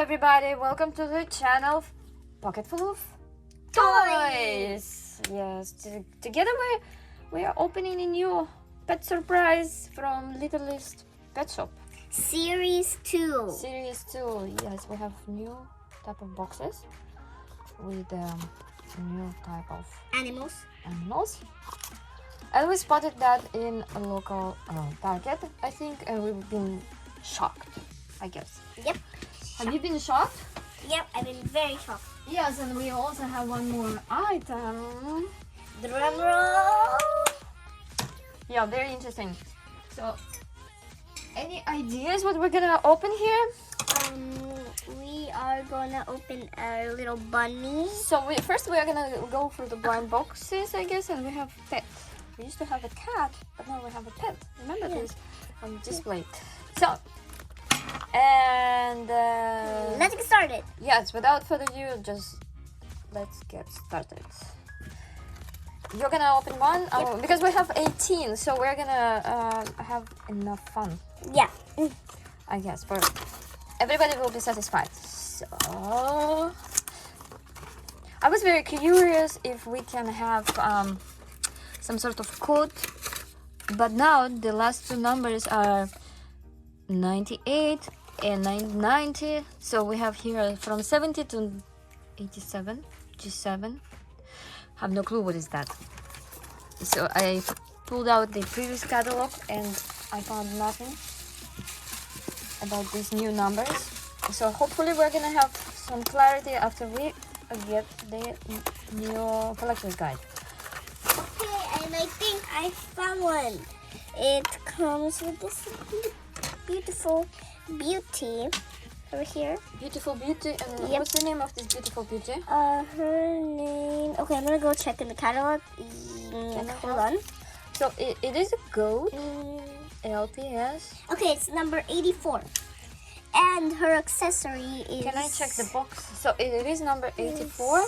everybody, welcome to the channel Pocket Full of Toys. Yes, together we are opening a new pet surprise from Littlest Pet Shop. Series 2. Series 2, yes, we have new type of boxes with new type of Animals. And we spotted that in a local market, I think, and we've been shocked, I guess. Yep. Have you been shocked? Yep, I've been very shocked. Yes, and we also have one more item. Drum roll. Yeah, very interesting. So, any ideas what we're gonna open here? We are gonna open our little bunny. So first we are gonna go for the blind boxes, I guess, and we have pet. We used to have a cat, but now we have a pet. Remember this on display. So, and Let's get started. yes, without further ado, just let's get started. You're gonna open one because we have 18, so we're gonna have enough fun. Yeah. I guess for everybody will be satisfied. So I was very curious if we can have some sort of code, but now the last two numbers are 98 and 90, so we have here from 70 to 87 G7. Have no clue what is that. So I pulled out the previous catalog and I found nothing about these new numbers. So hopefully we're gonna have some clarity after we get the new collector's guide. Okay, and I think I found one. It comes with this beautiful beauty over here. Beautiful beauty, and Yep. what's the name of this beautiful beauty? Her name. Okay, I'm gonna go check in the catalog. Hold on. So it is a goat, LPS. Okay, it's number 84. And her accessory is... Can I check the box? So it is number 84.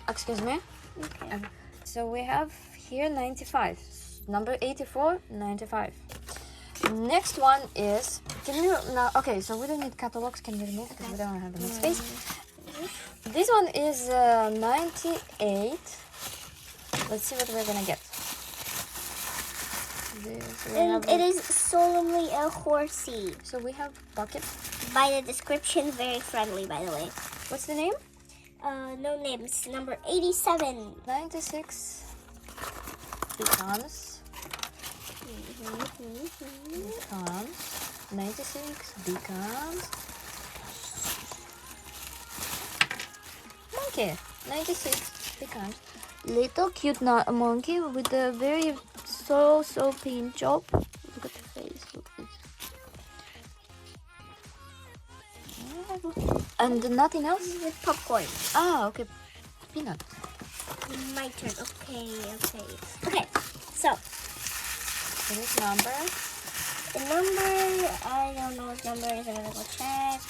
Excuse me. Okay. So we have here 95. Number 84, 95. Next one is, can you now, okay, so we don't need catalogs, can you remove because we don't have enough space. This one is 98. Let's see what we're gonna get. And it is solemnly a horsey. So we have bucket. By the description, very friendly, by the way. What's the name? No names. Number 87. 96 becomes 96 becomes monkey. 96 becomes little cute monkey with a very so pink job. Look at the face. Look at this. And nothing else? With popcorn. Ah, okay. Peanut. My turn. Okay, so This number. the number, I don't know what number it is. I'm gonna go check.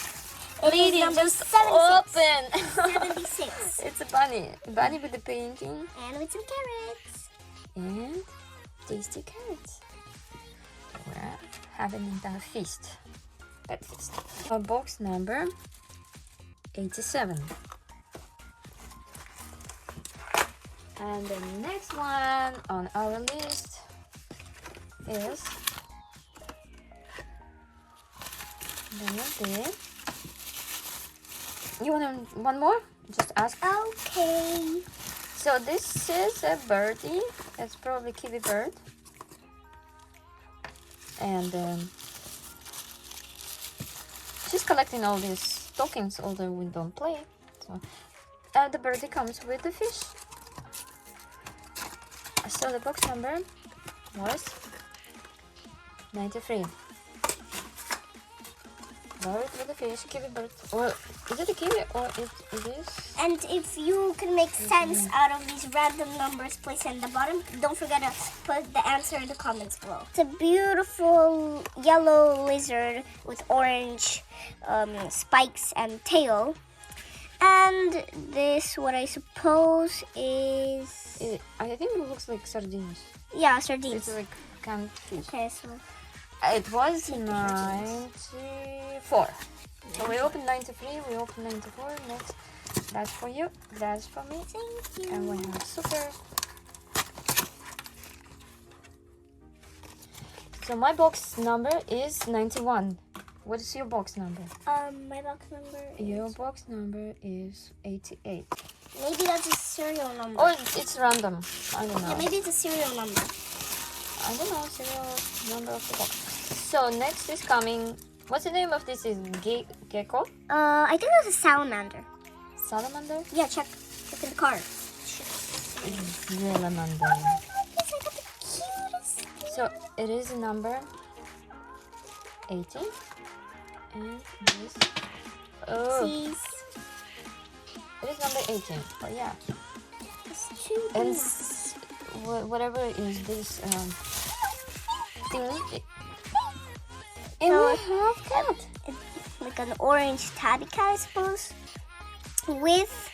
It Lady, is number just 76. open. 76. It's a bunny. Bunny with the painting. And with some carrots. And tasty carrots. We're having a feast. Pet feast. Our box number 87. And the next one on our list is this. You want one more? Just ask. Okay. So this is a birdie. It's probably kiwi bird. And she's collecting all these tokens, although we don't play. So the birdie comes with the fish. So the box number was 93. Bird with a fish, kiwi bird. Or is it a kiwi or it is? And if you can make sense out of these random numbers placed in the bottom, don't forget to put the answer in the comments below. It's a beautiful yellow lizard with orange spikes and tail. And this, what I suppose is... I think it looks like sardines. Yeah, sardines. It's like canned fish. Okay, so... It was 94. So we open 93, we open 94. Next, that's for you, that's for me. Thank you. And we have super. So my box number is 91. What is your box number? My box number. Your box number is 88. Maybe that's a serial number. Or it's random. I don't know. Yeah, maybe it's a serial number. I don't know. Serial number of the box. So next is coming. What's the name of this? Is gecko? I think that's a salamander. Salamander? Yeah, check in the car. Salamander. Yes, I got the cutest thing. So it is a number 80. And this. Oh, Please. it is number 18. Oh yeah. It's too And big. whatever is this thing. And So we have cat. Like an orange tabby cat, I suppose. With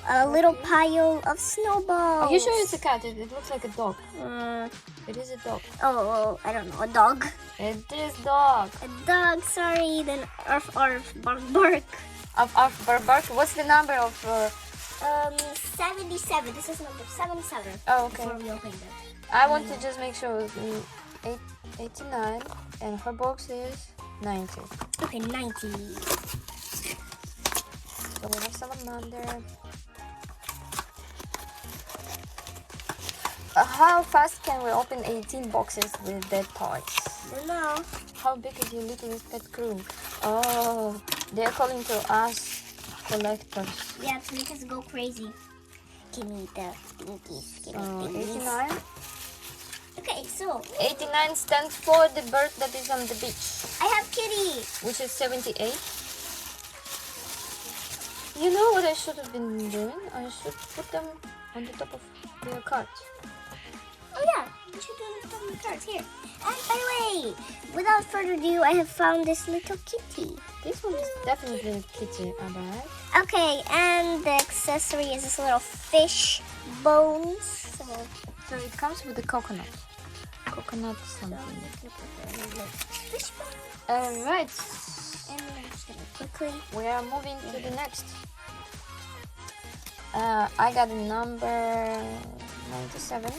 a little pile of snowballs. Are you sure it's a cat? It looks like a dog. Uh, It is a dog. oh, I don't know. A dog. It is dog. A dog, sorry. Then arf, bark, bark. Of bark. What's the number of? 77. This is number 77. Oh, okay. Before we open it. I want to just make sure. 89, and her box is 90. Okay, 90. So we have salamander. How fast can we open 18 boxes with dead toys? I don't know. How big is your little pet crew? Oh, they are calling to us collectors. Yeah, to make us go crazy. Give me the thingies. Give me So thingies. 89. Okay, so 89 stands for the bird that is on the beach, I have kitty. which is 78. You know what I should have been doing? I should put them on the top of their cart. Oh yeah, we should do it on the cards here. And by the way, without further ado, I have found this little kitty. This one is definitely a kitty, alright? Okay, and the accessory is this little fish bones. So it comes with the coconut. Coconut something. Fish bones. Alright, And I'm just gonna quickly. we are moving to the next. I got a number 97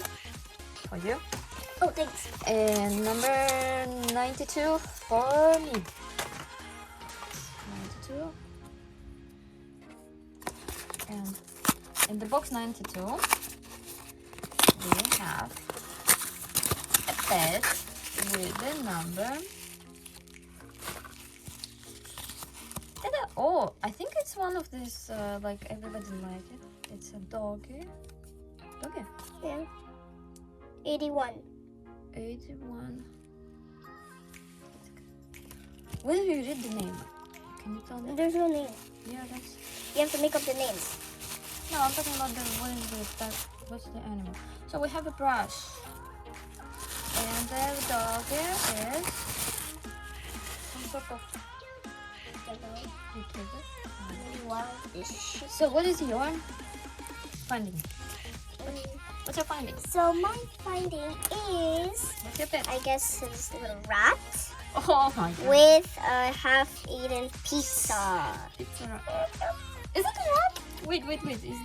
for you. Oh, thanks. And number 92 for me. 92. And in the box 92, we have a pet with the number. Oh, I think it's one of these, like everybody like it. It's a doggy. Doggy. Yeah. 81. 81. When do you read the name? Can you tell me? There's no name. Yeah, that's. You have to make up the names. No, I'm talking about the what is the what's the animal? So we have a brush, and the dog is some sort of. So what is your finding? What's your finding? So my finding is, What's your pet? I guess it's a little rat Oh my god! with a half-eaten pizza. It's a rat. Is it a rat? Wait. Is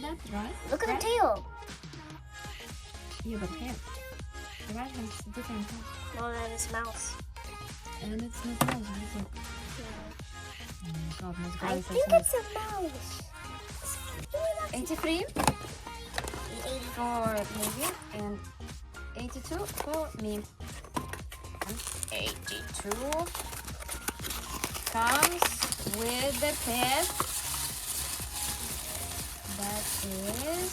that right? Look at Rat? the tail. Yeah, but hair. The rat has different hair. No, that is mouse. And it's not mouse, is it? Oh my god, let's go. I think it's a mouse. 83 for Livia and 82 for me. And 82 comes with the pet that is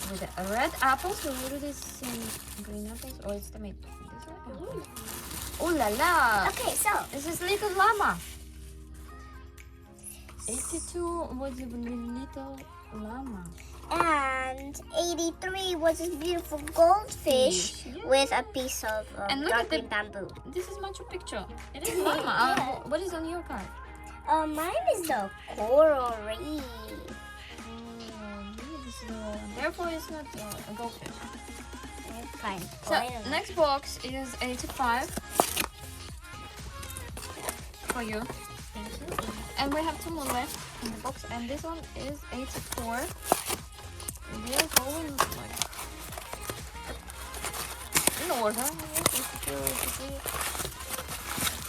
with a red apple. So what are these green apples? Or it's tomato? This one? Oh la la! Okay, so This is little llama. 82 was a little llama. and 83 was this beautiful goldfish Yeah. with a piece of And look dark at the- green bamboo. This is Machu Picchu. It is llama. Yeah. What is on your card? Mine is the coral reef. Therefore, it's not a goldfish. Fine. So next box is 85 for you. Thank you. And we have 2 more left in the box, and this one is 84. They're going like in order. 82,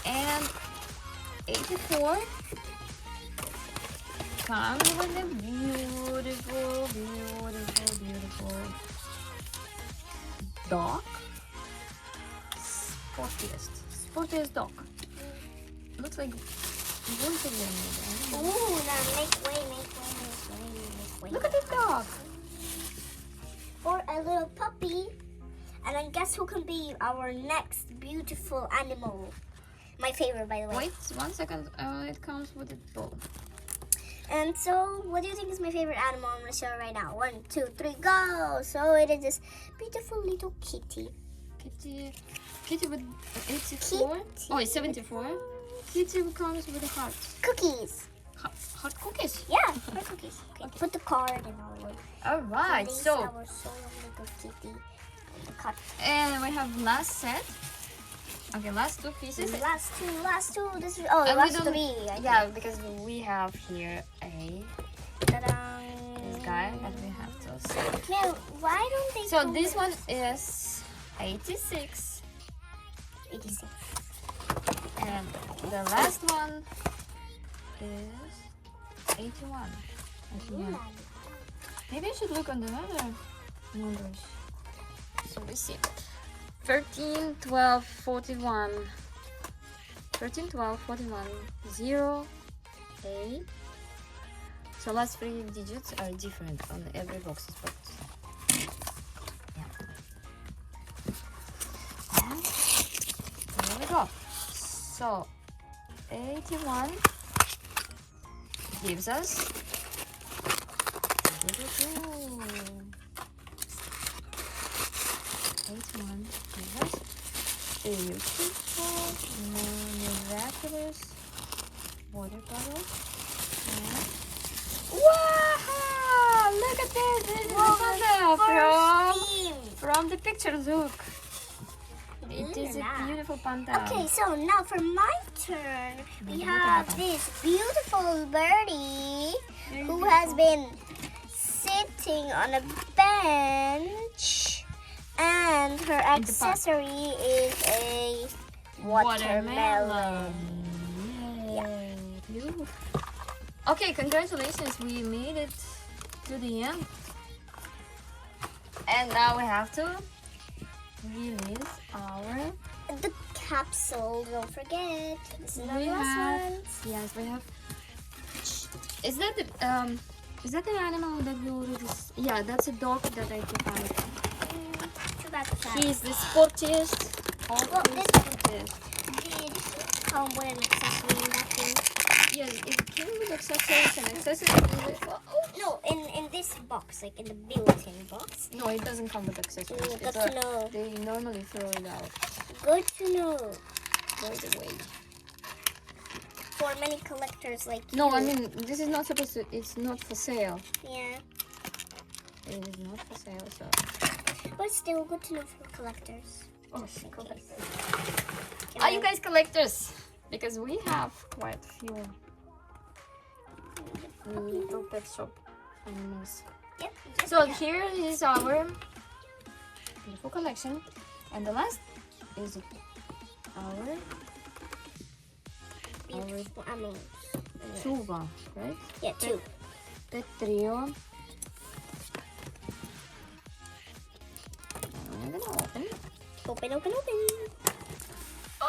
83, and 84 comes with a beautiful, beautiful, beautiful dog. Sportiest dog. Looks like Wolverine. Ooh, now make way. Look at this dog. Or a little puppy. And then guess who can be our next beautiful animal? My favorite, by the way. Wait 1 second. It comes with a ball. And so, what do you think is my favorite animal? I'm going to show it right now. 1, 2, 3, go! So it is this beautiful little kitty. Kitty with 84. Kitty. Oh, it's 74. Kitty comes with a heart. Cookies. Hot cookies. Yeah, for cookies. Okay, put the card in our Alright, This so our so little kitty. The card. and we have last set. Okay, last 2 pieces. Last two. This is And we last don't- 3. I Yeah, think. because we have here a Ta-da. this guy that we have to see. Now, why don't they? So call this it one is 86, 86. and the last one is 81. 81. Maybe I should look on the other numbers. So we see 13, 12, 41. 13, 12, 41, 0, 8. So last 3 digits are different on every box. Yeah. And here we go. So 81 gives us 81 gives us beautiful, miraculous water bottle. And wow! Look at this! This is the panda from the pictures. Look, it is a beautiful panda. Okay, so now for my turn, we have this beautiful birdie who has been sitting on a bench, and her accessory is a watermelon. Yay. Beautiful. Okay, congratulations. We made it to the end. And now we have to release our... The capsule, don't forget. This is our We last have- one. Yes, we have... Is that the animal that we already... Yeah, that's a dog that I defined. Too bad for that. He's the sportiest. Well, Always this- sportiest. Did come with an accessory, nothing. Yes, it came with accessories and accessories. No, in this box, like in the built-in box. No, it doesn't come with accessories. Good It's to know. They normally throw it out Good to know. right away. For many collectors like No, you. I mean, this is not supposed to, it's not for sale. Yeah, It is not for sale, so. but still good to know for collectors. Oh, Okay. Are you guys collectors? Because we have quite a few little pet shop animals. Yep. So here is our beautiful collection. And the last is our beautiful animals. Tuba, right? Yeah, 2. Pet trio. I'm gonna open it. Open.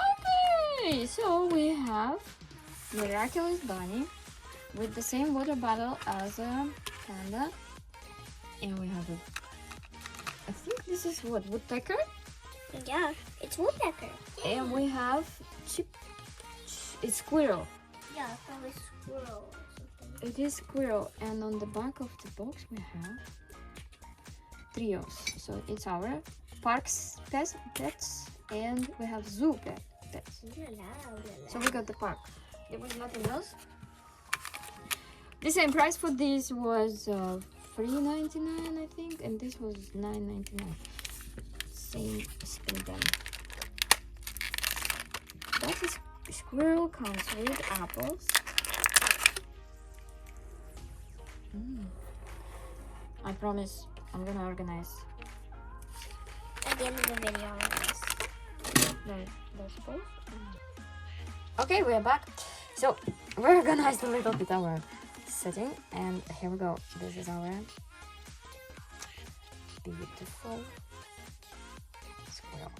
Okay, so we have Miraculous Bunny with the same water bottle as a panda, and we have I think this is what, woodpecker, Yeah, it's woodpecker. and we have it's squirrel. Yeah, probably squirrel or something. It is squirrel, and on the back of the box we have trios. So it's our parks pets, and we have zoo pets. So we got the park. There was nothing else. The same price for this was $3.99, I think, and this was $9.99. Same spin them. That is squirrel comes with apples. I promise I'm gonna organize. At the end of the video, Those both. Okay, we're back. So we organized a little bit our setting, and here we go. This is our beautiful squirrel.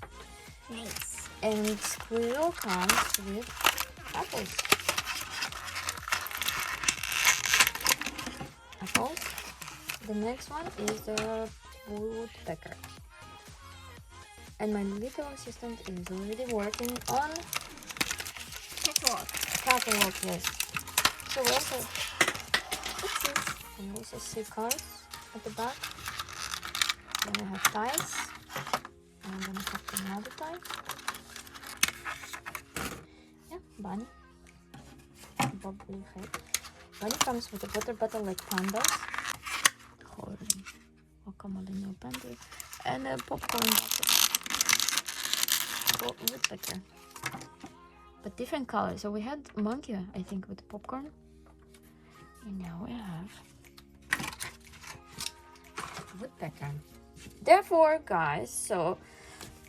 Nice. And squirrel comes with apples. Apples. The next one is the woodpecker. And my little assistant is already working on Catwalk. catwalk, yes. So we also see cars at the back. Then we have ties. And I'm gonna have another tie. Yeah, bunny. Bubbly head. Bunny comes with a water bottle like pandas. And a popcorn bottle. Woodpecker. But different colors. So we had monkey, I think, with popcorn. And now we have woodpecker. Therefore, guys, so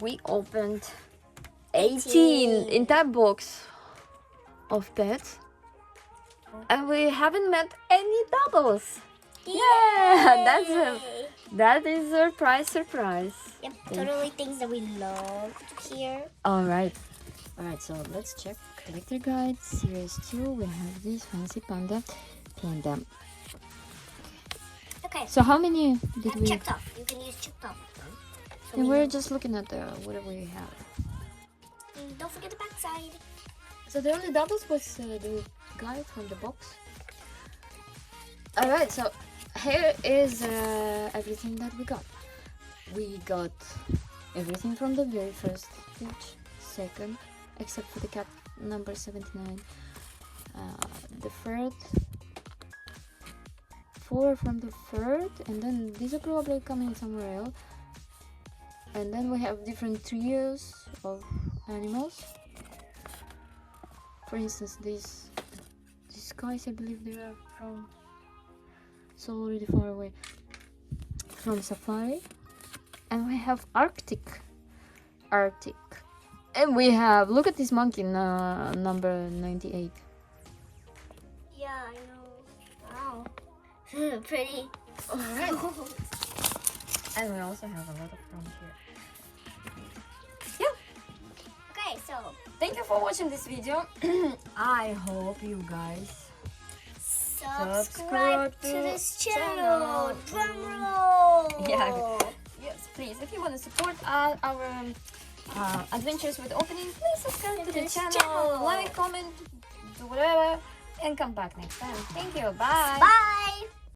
we opened 18 in that box of pets. And we haven't met any doubles. Yeah, that is surprise. Yep, totally things that we love here. All right, so let's check collector guide series 2. We have this fancy panda. Okay, So how many did we checked off. You can use checked off. So and we're just looking at what we have. Don't forget the back side. So the only doubles was the guy from the box. All right, so here is everything that we got. We got everything from the very first page, second, except for the cat number 79. The third, 4 from the third, and then these are probably coming somewhere else. And then we have different trios of animals. For instance, these guys, I believe they are from so already far away from Safari. And we have Arctic, and we have, look at this monkey, number 98. Yeah, I know. Wow. Pretty. Alright. And we also have a lot of from here. Yeah. Okay, so Thank you for watching this video. I hope you guys subscribe to this channel. Drum roll. Yeah. Yes, please. If you want to support our adventures with opening, please subscribe to the channel, like, comment, do whatever, and come back next time. Thank you. Bye. Bye.